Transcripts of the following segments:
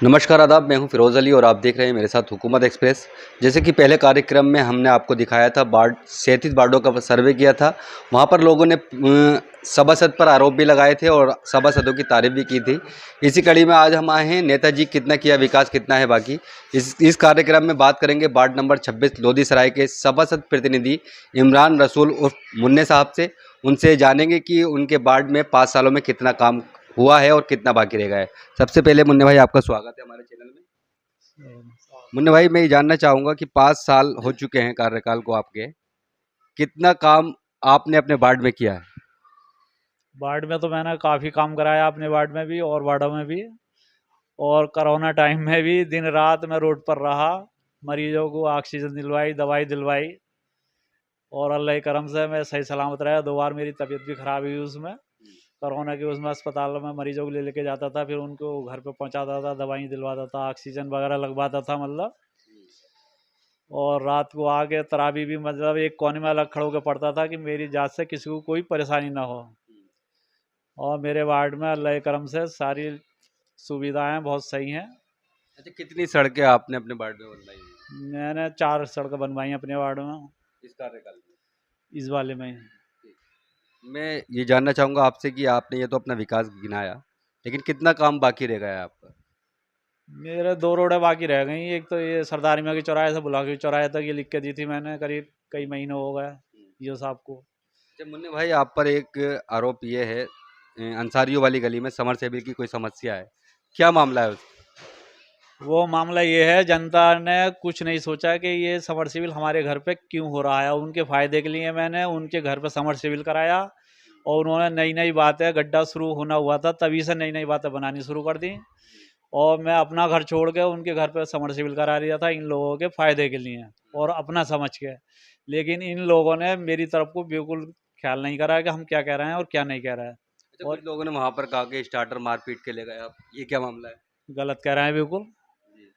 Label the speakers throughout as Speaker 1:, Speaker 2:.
Speaker 1: नमस्कार आदाब, मैं हूं फिरोज़ अली और आप देख रहे हैं मेरे साथ हुकूमत एक्सप्रेस। जैसे कि पहले कार्यक्रम में हमने आपको दिखाया था, 37 वार्डों का सर्वे किया था। वहां पर लोगों ने सभासद पर आरोप भी लगाए थे और सभासदों की तारीफ भी की थी। इसी कड़ी में आज हम आए हैं, नेताजी कितना किया, विकास कितना है बाकी। इस कार्यक्रम में बात करेंगे वार्ड नंबर 26 लोधी सराय के सभासद प्रतिनिधि इमरान रसूल उर्फ मुन्ने साहब से। उनसे जानेंगे कि उनके वार्ड में 5 सालों में कितना काम हुआ है और कितना बाकी रह गया है। सबसे पहले मुन्ने भाई, आपका स्वागत है हमारे चैनल में। मुन्ने भाई, मैं ये जानना चाहूँगा कि 5 साल हो चुके हैं कार्यकाल को आपके, कितना काम आपने अपने वार्ड में किया है?
Speaker 2: वार्ड में तो मैंने काफ़ी काम कराया अपने वार्ड में भी और वार्डों में भी। और कोरोना टाइम में भी दिन रात मैं रोड पर रहा, मरीजों को ऑक्सीजन दिलवाई, दवाई दिलवाई। और अल्लाह के करम से मैं सही सलामत रहा। 2 बार मेरी तबीयत भी ख़राब हुई उसमें, कोरोना के उसमें। अस्पताल में मरीजों को ले लेके जाता था, फिर उनको घर पे पहुंचाता था, दवाई दिलवाता था, ऑक्सीजन वगैरह लगवाता था मतलब। और रात को आके तरावी भी मतलब एक कोने में अलग खड़े होकर पड़ता था कि मेरी जात से किसी को कोई परेशानी ना हो। और मेरे वार्ड में अल्लाह के करम से सारी सुविधाएं बहुत सही हैं।
Speaker 1: अच्छा, कितनी सड़कें आपने अपने वार्ड में बनवाई हैं
Speaker 2: मैंने 4 सड़कें बनवाई हैं अपने वार्ड में,
Speaker 1: इस कार्यकाल में?
Speaker 2: इस वाले में।
Speaker 1: मैं ये जानना चाहूँगा आपसे कि आपने ये तो अपना विकास गिनाया, लेकिन कितना काम बाकी रह गया है आपका?
Speaker 2: मेरे 2 रोडें बाकी रह गई। एक तो ये सरदार मियाँ के चौराहे से बुलाके चौराहे तक ये लिख के दी थी मैंने, करीब कई महीने हो गए ये साहब को।
Speaker 1: अच्छा मुन्ने भाई, आप पर एक आरोप ये है, अंसारियों वाली गली में समरसेबिल की कोई समस्या है, क्या मामला है उसका?
Speaker 2: वो मामला ये है, जनता ने कुछ नहीं सोचा कि ये समरसीबिल हमारे घर पे क्यों हो रहा है। उनके फ़ायदे के लिए मैंने उनके घर पे समरसीबिल कराया। और उन्होंने नई नई बातें, गड्ढा शुरू होना हुआ था तभी से नई नई बातें बनानी शुरू कर दी। और मैं अपना घर छोड़ के उनके घर पे समरसीबिल करा दिया था इन लोगों के फ़ायदे के लिए और अपना समझ के। लेकिन इन लोगों ने मेरी तरफ को बिल्कुल ख्याल नहीं करा कि हम क्या कह रहे हैं और क्या नहीं कह रहे हैं।
Speaker 1: अच्छा,
Speaker 2: और
Speaker 1: कुछ लोगों ने वहां पर कहा कि स्टार्टर मार पीट के ले गए आप, ये क्या मामला है?
Speaker 2: गलत कह रहे हैं बिल्कुल।
Speaker 1: जी।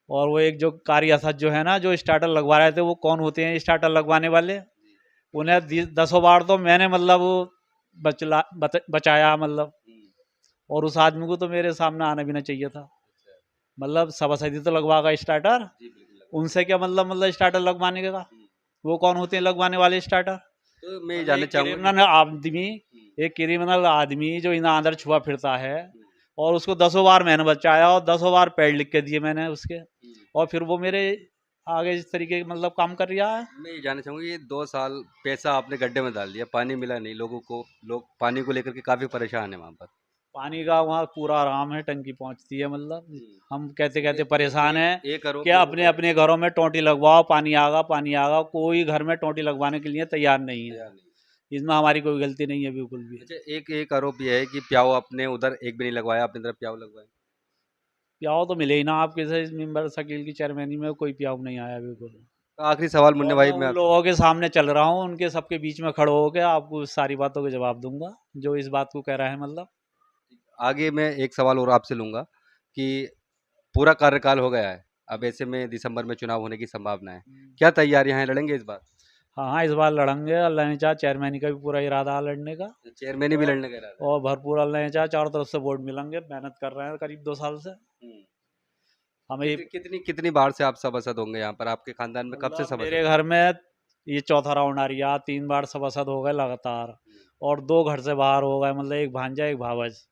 Speaker 2: और वो एक जो कार्यसद जो है ना, जो स्टार्टर लगवा रहे थे, वो कौन होते हैं स्टार्टर लगवाने वाले? उन्हें 10 बार तो मैंने मतलब बचाया मतलब। और उस आदमी को तो मेरे सामने आना भी ना चाहिए था।
Speaker 1: अच्छा।
Speaker 2: मतलब सभासदी तो लगवाएगा स्टार्टर,
Speaker 1: जी बिल्कुल लगवा।
Speaker 2: उनसे क्या मतलब स्टार्टर लगवाने का? वो कौन होते हैं लगवाने वाले स्टार्टर?
Speaker 1: तो मैं ये
Speaker 2: मतलब
Speaker 1: जानना
Speaker 2: एक
Speaker 1: चाहूंगा
Speaker 2: क्रिमिनल आदमी, एक क्रिमिनल आदमी जो इन अंदर छुआ फिरता है। और उसको 10 बार मैंने बचाया और 10 बार पेड़ लिख के दिए मैंने उसके। और फिर वो मेरे आगे इस तरीके के मतलब काम कर रहा है।
Speaker 1: मैं ये जानना चाहूंगा, ये 2 साल पैसा आपने गड्ढे में डाल दिया, पानी मिला नहीं लोगों को, लोग पानी को लेकर के काफी परेशान है वहां पर।
Speaker 2: पानी का वहाँ पूरा आराम है, टंकी पहुँचती है मतलब। हम कहते कहते परेशान हैं
Speaker 1: एक आरोप
Speaker 2: कि
Speaker 1: ये
Speaker 2: अपने
Speaker 1: होगा।
Speaker 2: अपने घरों में टोंटी लगवाओ, पानी आगा पानी आगा। कोई घर में टोंटी लगवाने के लिए तैयार नहीं है।
Speaker 1: तैयार नहीं।
Speaker 2: इसमें हमारी कोई गलती नहीं है बिल्कुल भी।
Speaker 1: अच्छा, एक एक आरोप ये है कि प्याऊ आपने उधर एक भी नहीं लगवाया, अपनी तरफ प्याऊ लगवाए।
Speaker 2: प्याव तो मिले ही ना आपके से मेंबर शकील की चेयरमैनी में कोई प्याव नहीं आया बिल्कुल।
Speaker 1: तो आखिरी सवाल मुन्ने
Speaker 2: और मैं
Speaker 1: भाई, मैं
Speaker 2: उन लोगों के सामने चल रहा हूँ, उनके सबके बीच में खड़े होकर आपको सारी बातों के जवाब दूंगा जो इस बात को कह रहा है मतलब।
Speaker 1: आगे मैं एक सवाल और आपसे लूंगा कि पूरा कार्यकाल हो गया है, अब ऐसे में दिसंबर में चुनाव होने की संभावना है, क्या तैयारियां हैं, लड़ेंगे इस बार?
Speaker 2: हाँ हाँ, इस बार लड़ेंगे। अल्लाह ने चाहा चेयरमैनी का भी पूरा इरादा है लड़ने का।
Speaker 1: चेयरमैन ही भी
Speaker 2: और
Speaker 1: लड़ने का इरादा है?
Speaker 2: और भरपूर अल्लाह ने चाहा चारों तरफ से वोट मिलेंगे। मेहनत कर रहे हैं करीब 2 साल से
Speaker 1: हम्म।
Speaker 2: हमें।
Speaker 1: कितनी कितनी बार से आप सभासद होंगे यहाँ पर, आपके खानदान में कब से
Speaker 2: मतलब
Speaker 1: सभासद
Speaker 2: मेरे
Speaker 1: हैं?
Speaker 2: घर में ये चौथा राउंड आ रहा। 3 बार सभासद हो गए लगातार। और 2 घर से बाहर हो गए, मतलब एक भांजा एक भावज।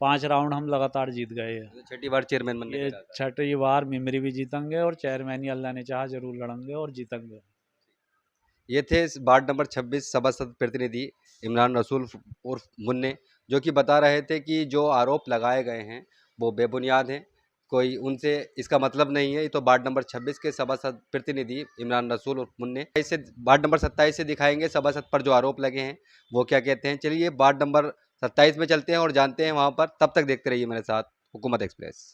Speaker 2: 5 राउंड हम लगातार जीत गए हैं।
Speaker 1: तो छठी बार चेयरमैन बनने का
Speaker 2: ये
Speaker 1: इरादा है?
Speaker 2: छठी बार मेमरी भी जीतेंगे और चेयरमैन ही अल्लाह ने चाहा जरूर लड़ेंगे और जीतेंगे।
Speaker 1: ये थे इस वार्ड नंबर 26 सभासद प्रतिनिधि इमरान रसूल उर्फ मुन्ने, जो कि बता रहे थे कि जो आरोप लगाए गए हैं वो बेबुनियाद हैं, कोई उनसे इसका मतलब नहीं है। ये तो वार्ड नंबर 26 के सभासद प्रतिनिधि इमरान रसूल उर्फ मुन्ने। इसे वार्ड नंबर 27 से दिखाएंगे सभासद पर जो आरोप लगे हैं वो क्या कहते हैं। चलिए वार्ड नंबर 27 में चलते हैं और जानते हैं वहाँ पर। तब तक देखते रहिए मेरे साथ हुकूमत एक्सप्रेस।